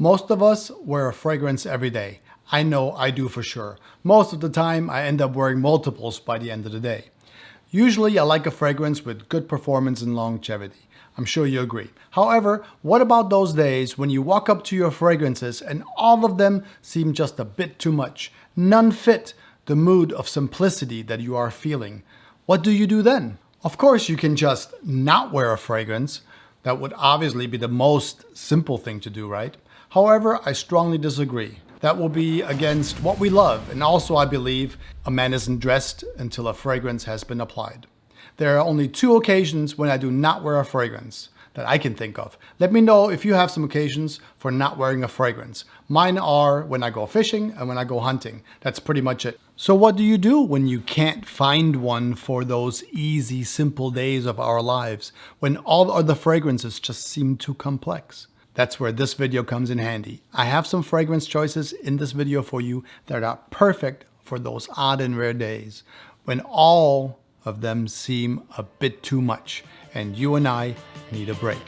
Most of us wear a fragrance every day. I know I do for sure. Most of the time, I end up wearing multiples by the end of the day. Usually, I like a fragrance with good performance and longevity. I'm sure you agree. However, what about those days when you walk up to your fragrances and all of them seem just a bit too much? None fit the mood of simplicity that you are feeling. What do you do then? Of course, you can just not wear a fragrance. That would obviously be the most simple thing to do, right? However, I strongly disagree. That will be against what we love. And also, I believe a man isn't dressed until a fragrance has been applied. There are only 2 occasions when I do not wear a fragrance that I can think of. Let me know if you have some occasions for not wearing a fragrance. Mine are when I go fishing and when I go hunting. That's pretty much it. So what do you do when you can't find one for those easy, simple days of our lives, when all other fragrances just seem too complex? That's where this video comes in handy. I have some fragrance choices in this video for you that are perfect for those odd and rare days when all of them seem a bit too much and you and I need a break.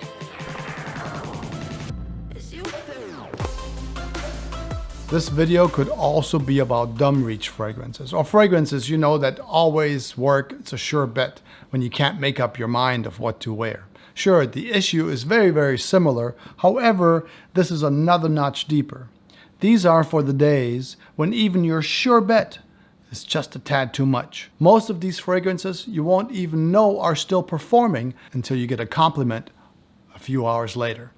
This video could also be about dumb reach fragrances or fragrances you know that always work. It's a sure bet when you can't make up your mind of what to wear. Sure, the issue is very, very similar. However, this is another notch deeper. These are for the days when even your sure bet is just a tad too much. Most of these fragrances you won't even know are still performing until you get a compliment a few hours later.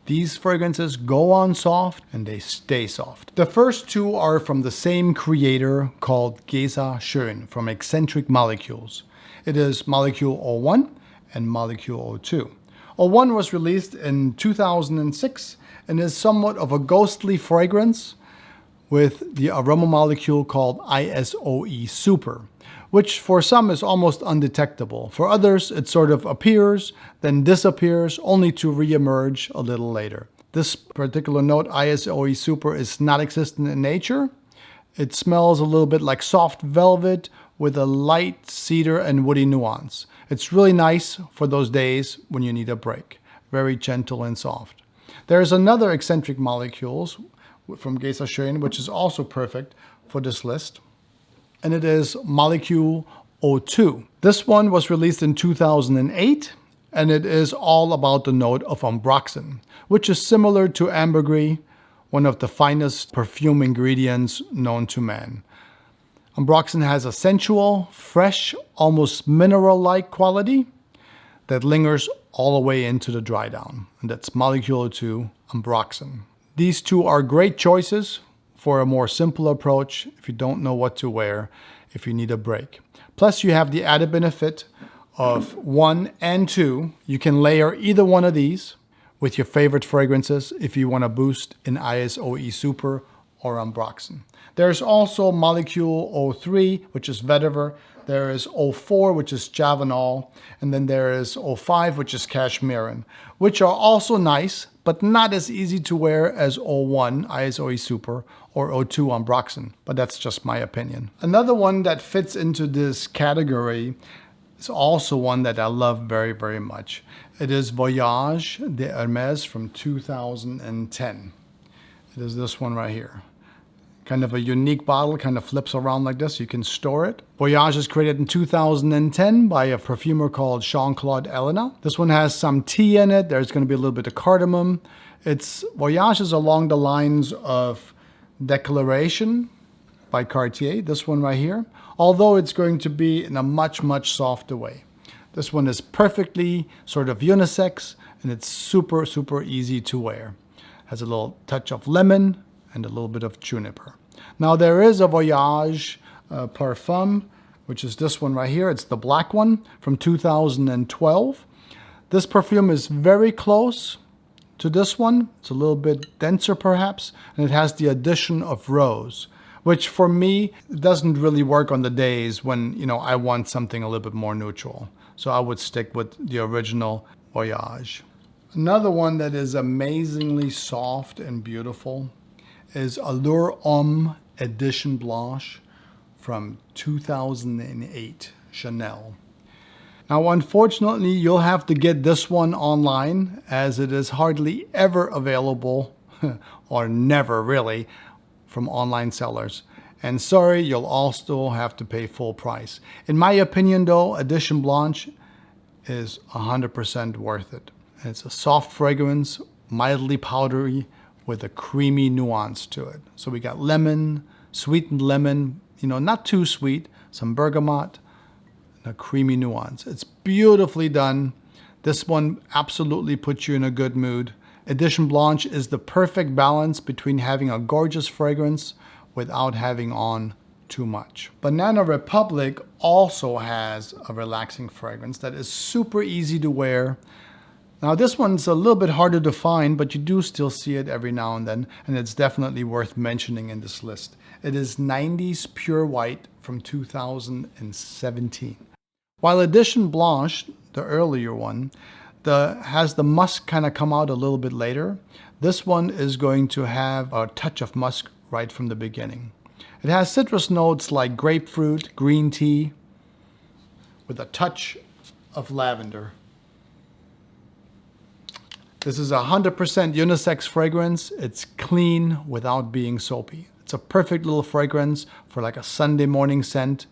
These fragrances go on soft and they stay soft. The first 2 are from the same creator called Geisa Schön from Escentric Molecules. It is Molecule 01 and Molecule 02. 01 was released in 2006 and is somewhat of a ghostly fragrance with the aroma molecule called ISOE Super, which for some is almost undetectable. For others, it sort of appears, then disappears, only to re-emerge a little later. This particular note, ISOE Super, is not existent in nature. It smells a little bit like soft velvet with a light cedar and woody nuance. It's really nice for those days when you need a break. Very gentle and soft. There's another Escentric Molecules from Geisa Schön, which is also perfect for this list. And it is Molecule 02. This one was released in 2008, and it is all about the note of ambroxan, which is similar to ambergris, one of the finest perfume ingredients known to man. Ambroxan has a sensual, fresh, almost mineral-like quality that lingers all the way into the dry down. And that's Molecule 02, Ambroxan. These 2 are great choices for a more simple approach if you don't know what to wear, if you need a break. Plus, you have the added benefit of 1 and 2. You can layer either one of these with your favorite fragrances if you want to boost in ISOE Super or Ambroxan. There's also Molecule 03, which is vetiver. There is 04, which is javanol. And then there is 05, which is cashmeran, which are also nice, but not as easy to wear as 01, ISOE Super, or 02, Ambroxan. But that's just my opinion. Another one that fits into this category is also one that I love very, very much. It is Voyage de Hermès from 2010. It is this one right here. Kind of a unique bottle, kind of flips around like this. You can store it. Voyage is created in 2010 by a perfumer called Jean-Claude Ellena. This one has some tea in it. There's going to be a little bit of cardamom. Voyage is along the lines of Declaration by Cartier, this one right here, although it's going to be in a much, much softer way. This one is perfectly sort of unisex, and it's super, super easy to wear. Has a little touch of lemon and a little bit of juniper. Now there is a Voyage Parfum, which is this one right here. It's the black one from 2012. This perfume is very close to this one. It's a little bit denser perhaps, and it has the addition of rose, which for me doesn't really work on the days when, I want something a little bit more neutral. So I would stick with the original Voyage. Another one that is amazingly soft and beautiful is Allure Homme Edition Blanche from 2008, Chanel. Now, unfortunately, you'll have to get this one online as it is hardly ever available or never really from online sellers. And sorry, you'll also have to pay full price. In my opinion though, Edition Blanche is 100% worth it. It's a soft fragrance, mildly powdery, with a creamy nuance to it. So we got lemon, sweetened lemon, not too sweet, some bergamot, and a creamy nuance. It's beautifully done. This one absolutely puts you in a good mood. Edition Blanche is the perfect balance between having a gorgeous fragrance without having on too much. Banana Republic also has a relaxing fragrance that is super easy to wear. Now this one's a little bit harder to find, but you do still see it every now and then, and it's definitely worth mentioning in this list. It is 90s Pure White from 2017. While Edition Blanche, the earlier one, has the musk kind of come out a little bit later, this one is going to have a touch of musk right from the beginning. It has citrus notes like grapefruit, green tea, with a touch of lavender. This is a 100% unisex fragrance. It's clean without being soapy. It's a perfect little fragrance for like a Sunday morning scent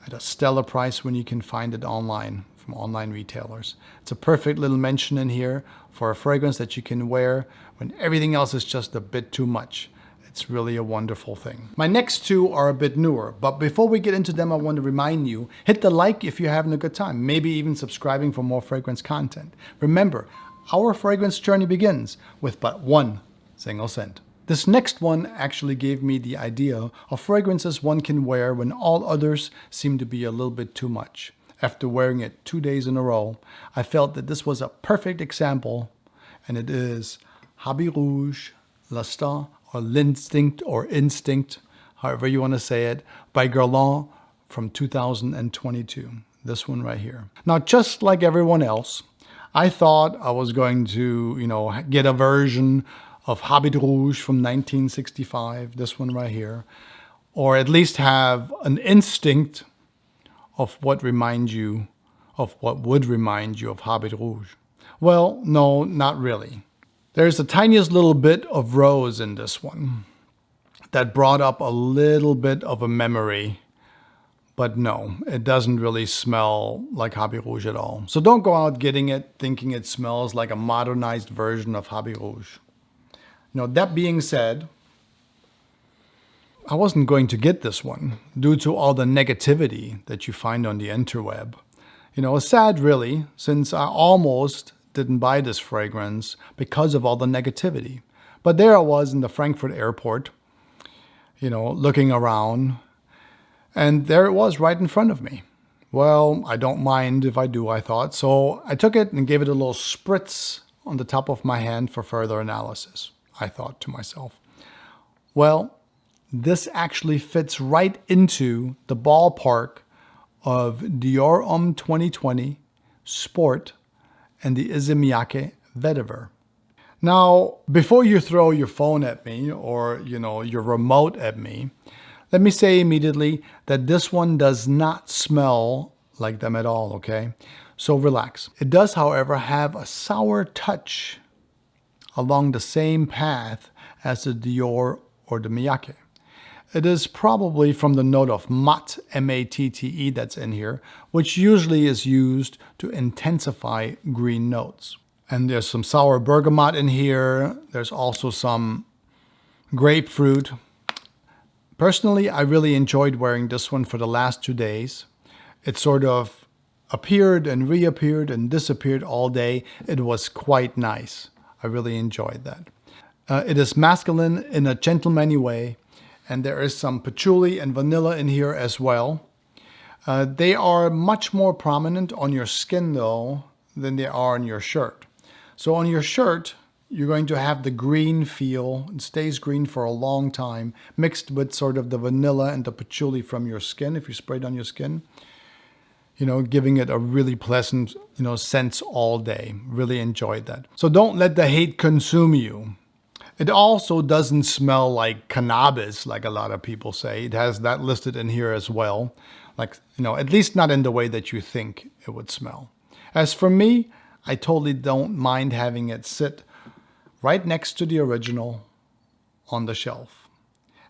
at a stellar price when you can find it online from online retailers. It's a perfect little mention in here for a fragrance that you can wear when everything else is just a bit too much. It's really a wonderful thing. My next two are a bit newer, but before we get into them, I want to remind you, hit the like if you're having a good time, maybe even subscribing for more fragrance content. Remember, our fragrance journey begins with but one single scent. This next one actually gave me the idea of fragrances one can wear when all others seem to be a little bit too much. After wearing it 2 days in a row, I felt that this was a perfect example, and it is Habit Rouge, L'Instinct, or L'Instinct, or Instinct, however you want to say it, by Guerlain from 2022. This one right here. Now, just like everyone else, I thought I was going to, get a version of Habit Rouge from 1965, this one right here, or at least have an instinct of what would remind you of Habit Rouge. Well, no, not really. There's the tiniest little bit of rose in this one that brought up a little bit of a memory. But no, it doesn't really smell like Habit Rouge at all. So don't go out getting it thinking it smells like a modernized version of Habit Rouge. That being said, I wasn't going to get this one due to all the negativity that you find on the interweb. It's sad really, since I almost didn't buy this fragrance because of all the negativity. But there I was in the Frankfurt airport, looking around, and there it was right in front of me. Well, I don't mind if I do, I thought. So I took it and gave it a little spritz on the top of my hand for further analysis, I thought to myself. Well, this actually fits right into the ballpark of Dior Homme 2020, Sport, and the Issey Miyake Vetiver. Now, before you throw your phone at me or, your remote at me, let me say immediately that this one does not smell like them at all, okay? So relax. It does, however, have a sour touch along the same path as the Dior or the Miyake. It is probably from the note of matte, M-A-T-T-E, that's in here, which usually is used to intensify green notes. And there's some sour bergamot in here. There's also some grapefruit. Personally, I really enjoyed wearing this one for the last 2 days. It sort of appeared and reappeared and disappeared all day. It was quite nice. I really enjoyed that. It is masculine in a gentlemanly way, and there is some patchouli and vanilla in here as well. They are much more prominent on your skin though than they are on your shirt. So on your shirt, you're going to have the green feel. It stays green for a long time, mixed with sort of the vanilla and the patchouli from your skin, if you spray it on your skin. Giving it a really pleasant, sense all day. Really enjoyed that. So don't let the hate consume you. It also doesn't smell like cannabis, like a lot of people say. It has that listed in here as well. At least not in the way that you think it would smell. As for me, I totally don't mind having it sit right next to the original on the shelf.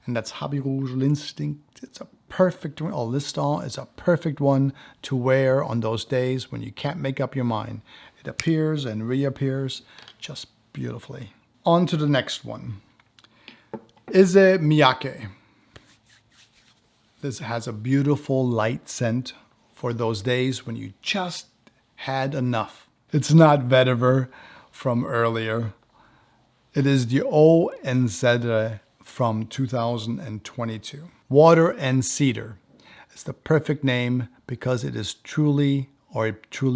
And that's Habit Rouge L'Instinct. It's a perfect one, or Liston is a perfect one to wear on those days when you can't make up your mind. It appears and reappears just beautifully. On to the next one. Issey Miyake. This has a beautiful light scent for those days when you just had enough. It's not vetiver from earlier. It is the Eau and Cedar from 2022. Water and Cedar. It's the perfect name because it truly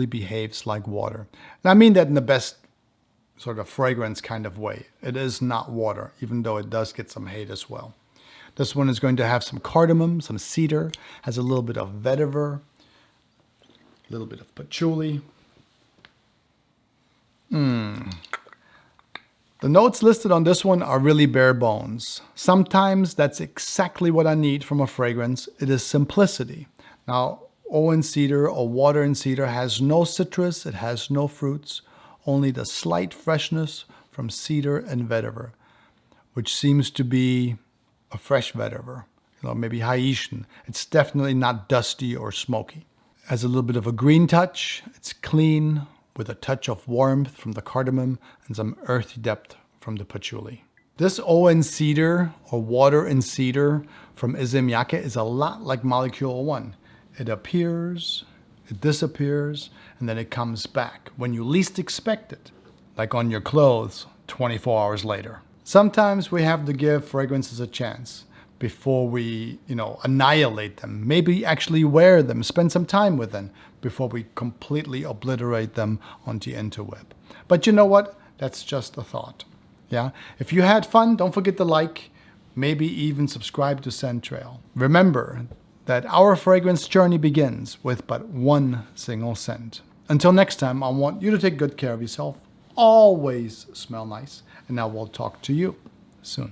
behaves like water. And I mean that in the best sort of fragrance kind of way. It is not water, even though it does get some hate as well. This one is going to have some cardamom, some cedar, has a little bit of vetiver, a little bit of patchouli. The notes listed on this one are really bare bones. Sometimes that's exactly what I need from a fragrance. It is simplicity. Now, Eau and Cedar or Water and Cedar has no citrus, it has no fruits, only the slight freshness from cedar and vetiver, which seems to be a fresh vetiver, maybe Haitian. It's definitely not dusty or smoky. Has a little bit of a green touch. It's clean with a touch of warmth from the cardamom and some earthy depth from the patchouli. This Eau and Cedar or Water and Cedar from Issey Miyake is a lot like Molecule 1. It appears, it disappears, and then it comes back when you least expect it, like on your clothes 24 hours later. Sometimes we have to give fragrances a chance before we, annihilate them. Maybe actually wear them, spend some time with them before we completely obliterate them on the interweb. But you know what? That's just a thought. Yeah. If you had fun, don't forget to like, maybe even subscribe to Scent Trail. Remember that our fragrance journey begins with but one single scent. Until next time, I want you to take good care of yourself. Always smell nice. And I will talk to you soon.